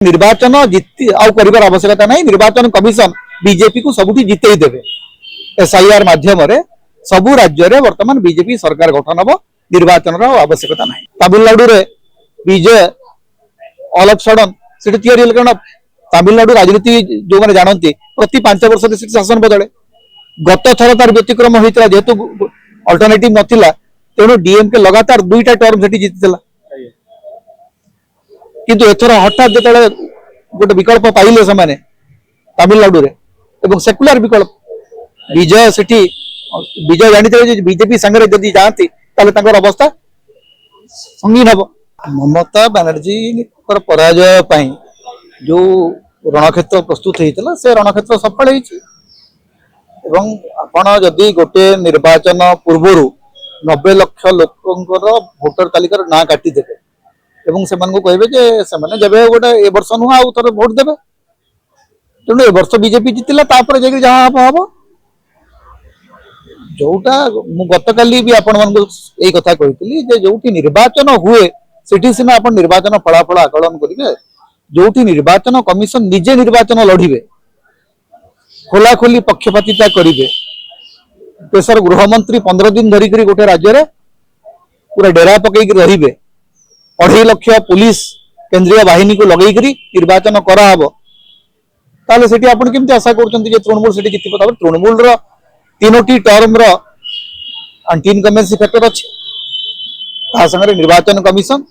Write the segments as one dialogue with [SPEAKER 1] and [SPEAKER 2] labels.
[SPEAKER 1] निर्वाचन जीति आर आवश्यकता नहीं। निर्वाचन कमिशन बीजेपी को सबुठी जिते देवे। एसआईआर माध्यम सबु राज्य रे वर्तमान बीजेपी सरकार गठन हम। निर्वाचन आवश्यकता नहीं। तमिलनाडु रे विजय ऑल ऑफ सडन से कारण तमिलनाडु राजनीति जो मैंने जानती प्रति 5 वर्ष शासन बदले। गत थर तार व्यतिक्रम होता जेहेतु अल्टरनेटिव नथिला तेणु डीएमके लगातार 2टा टर्म से जीति किंतु एथर हठात जो गोटे विकल्प पाइले से तमिलनाडु रे सेकुलर विकल्प विजय सेठी विजय जानी बीजेपी संगे जदि जाती अवस्था संगीन हम। ममता बनर्जी पराजय जो रणक्षेत्र प्रस्तुत होता से रणक्षेत्र सफल होपण जदि गोटे निर्वाचन पूर्व 90 लाख लोकर भोटर तालिकार ना काटिदेवे से कहे जब गोटे ए वर्ष नुह आउ थे भोट देवे तेणु ए वर्ष बीजेपी जीतला जहाँ हम हम जोटा मु गतकाली भी आपण यही कथा कही जो निर्वाचन हुए सेठी सीना आप निर्वाचन फलाफल आकलन करेंगे। जो निर्वाचन कमिशन निजे निर्वाचन लड़िबे खोलाखोली पक्षपातिता करेंगे। देशर गृहमंत्री 15 दिन धरिक गोटे राज्य में पूरा डेरा पकईक रे 2.5 लाख पुलिस केंद्रीय बाहिनी को लगेकरी निर्वाचन कराहब ताले सेठी आपण केमती आशा करछंती जे तृणमूल सेठी जितिबो। तापर तृणमूल रो 3टी टर्म रो एंटी इनकम्बेंसी फैक्टर अछि ता संगे निर्वाचन कमिशन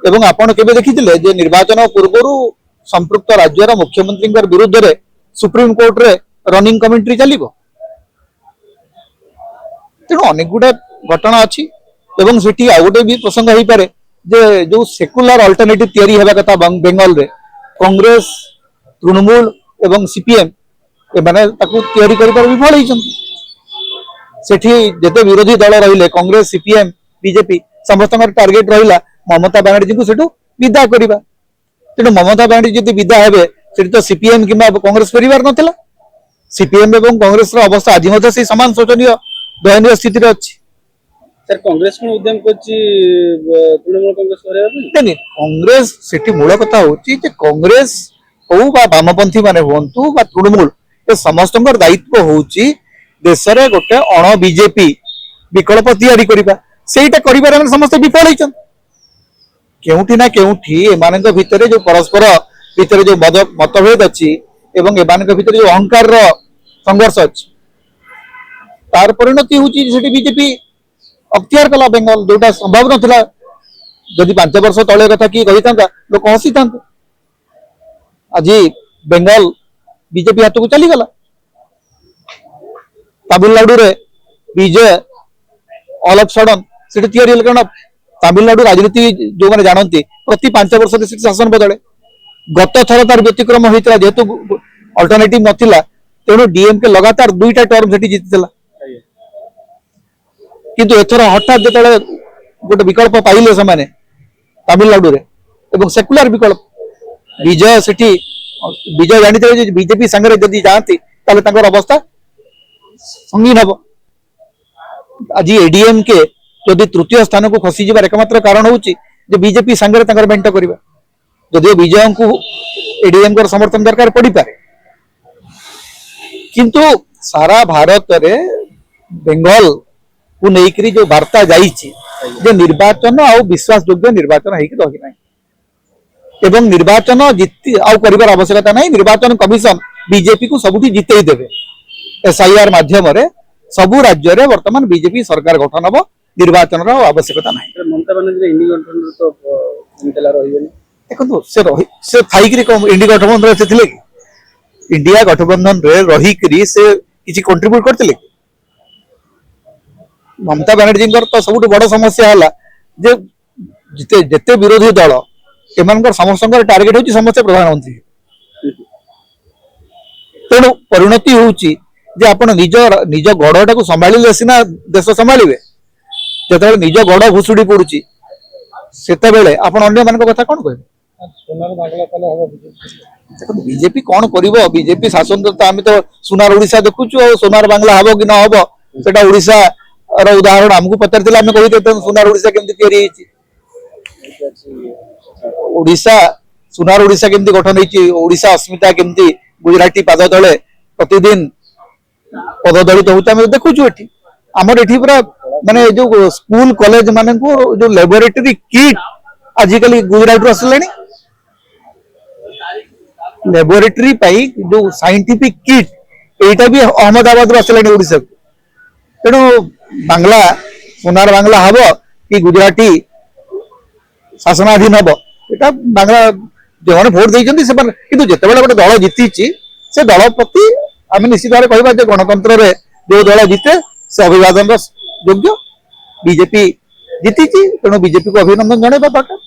[SPEAKER 1] एवं आपण केबे देखिथिले जे निर्वाचन पूर्वरु संपृक्त राज्यर मुख्यमंत्री विरुद्ध रे सुप्रीम कोर्ट रे रनिंग कमेंट्री चलिबो। तेणु अनेक गुडे घटना अछि एवं सेठी आ गोटे भी प्रसंग होई पारे जे जो सेकुलर अल्टरनेटिव तैयारी हेबा कथा बेंगल रे कांग्रेस तृणमूल एवं सीपीएम एमाने ताकू तैयारी करि पर विफल होइछन। सेठी जेते विरोधी दल रहिले कांग्रेस सीपीएम बीजेपी समस्त टार्गेट रहिला ममता बनर्जी को सेठू विदा करिबा। तेणु ममता बनर्जी जदि विदा हेबे सेठी तो सीपीएम किंबा कांग्रेस परिवार नथिला। सीपीएम एवं कांग्रेस रो अवस्था आज मते से समान शोचनीय दयनीय स्थिति रे अछि।
[SPEAKER 2] सर कांग्रेस को उद्यम करछि तृणमूल कांग्रेस करे
[SPEAKER 1] नहीं कांग्रेस सेठी मूल कथा होछि जे कांग्रेस हो बा वामपंथी माने होंतु बा तृणमूल ए समस्तंकर दायित्व होछि देश रे गोटे अण बीजेपी विकल्प तैयारी करिबा। सेटा करिबार हम समस्त विफल होइछन। केउठी ना केउठी एमानक भितरे जो परस्पर भितरे जो मतभेद अछि एवं एमानक भितरे जो अहंकार रो संघर्ष अछि तार परिणति होछि सेठी बीजेपी अख्तियार कला बेंगल जोटा संभव नथिला। जदि 5 वर्ष तले कथा कि कही था लोक हसी था आज बेंगल बीजेपी हाथ को चली गला। तमिलनाडु रे विजय ऑल ऑफ सडन से कारण तमिलनाडु राजनीति जो मैंने जानती प्रति 5 वर्ष शासन बदले। गत थर तार व्यतिक्रम होता जेहेतु अल्टरनेटिव नथिला तेणु डीएमके लगातार 2टा टर्म से जीति किंतु एथर हठात जो गोटे विकल्प पाइले से तमिलनाडु रे सेकुलर विकल्प विजय सेठी विजय जानी बीजेपी संगे जदि जाती अवस्था संगीन हम। आज एडीएमके जदि तृतीय स्थान को खसी जबार एकमात्र कारण होची जे बीजेपी संगे मेंट करबा। जदि विजय को एडीएम को समर्थन दरकार पड़ी पारे किंतु सारा भारत रे बेंगल को लेकर जो वार्ता जाइए जे निर्वाचन आ विश्वास योग्य निर्वाचन रही ना एवं निर्वाचन जीति आर आवश्यकता नहीं। निर्वाचन कमिशन बीजेपी को सबुठी जिते देवे। एसआईआर माध्यम सबु राज्य रे वर्तमान बीजेपी सरकार गठन हम। निर्वाचन आवश्यकता नहीं।
[SPEAKER 2] ममता बनर्जी इंडी गठबंधन तो जितेला रहिबे
[SPEAKER 1] देखो से थाइकरी इंडी गठबंधन से थिले कि इंडिया गठबंधन रे रही करी से किछि कंट्रीब्यूट करथिले। ममता बनर्जी तो सब बड़ समस्या है जे जिते जिते विरोधी दल एम समस्त टार्गेट होची समस्त प्रधानमंत्री। तेणु परिणति होची जे आपण निज निज गड़टा को संभाळिले सिना देश संभाळिबे। जेते निज गड़ भुसुड़ी पड़ुची सेते बेले आपण अन्य मान कथा कोन कहबे।
[SPEAKER 2] सोनार बांगला तले हो
[SPEAKER 1] देखो बीजेपी कौन करिवो बीजेपी शासन तो आम तो सोनार ओडिशा देखुचु और सोनार बांगला हबो कि न हबो सेटा ओडिशा रो उदाहरण हमको पचारथिला हम कहि देते सोनार ओडिशा केमति तयारी हेची। ओडिशा ସୁନାର ଓଡିଶା କେମିତି ଗଠନ ହେଇଛି, ଓଡିଶା अस्मिता କେମିତି ଗୁଜୁରାଟୀ ପାଦ ତଳେ ପ୍ରତିଦିନ ପଦଦଳିତ ହଉଛି ଆମେ ଦେଖୁଛୁ ଏଠି। ଆମର ଏଠି ପୁରା ମାନେ ଯୋଉ ସ୍କୁଲ କଲେଜ ମାନଙ୍କୁ ଯୋଉ ଲ୍ୟାବୋରେଟୋରୀ କିଟ୍ ଆଜିକାଲି ଗୁଜୁରାଟରୁ ଆସିଲାଣି। ଲ୍ୟାବୋରେଟୋରୀ ପାଇଁ ଯୋଉ ସାଇଣ୍ଟିଫିକ କିଟ୍ ଏଇଟା ବି ଅହମ୍ମଦାବାଦରୁ ଆସିଲାଣି ଓଡିଶାକୁ। ତେଣୁ ବାଂଲା ସୁନାର ବାଂଲା ହବ କି ଗୁଜୁରାଟୀ ଶାସନାଧୀନ ହବ, এটা ବାଂଲା ଯେଉଁମାନେ ଭୋଟ ଦେଇଛନ୍ତି ସେମାନେ, କିନ୍ତୁ ଯେତେବେଳେ ଗୋଟେ ଦଳ ଜିତିଛି ସେ ଦଳ ପ୍ରତି ଆମେ ନିଶ୍ଚିତ ଭାବରେ କହିବା ଯେ ଗଣତନ୍ତ୍ରରେ ଯୋଉ ଦଳ ଜିତେ ସେ ଅଭିବାଦନର ଯୋଗ୍ୟ। ବିଜେପି ଜିତିଛି, ତେଣୁ ବିଜେପିକୁ ଅଭିନନ୍ଦନ ଜଣାଇବା ଦରକାର।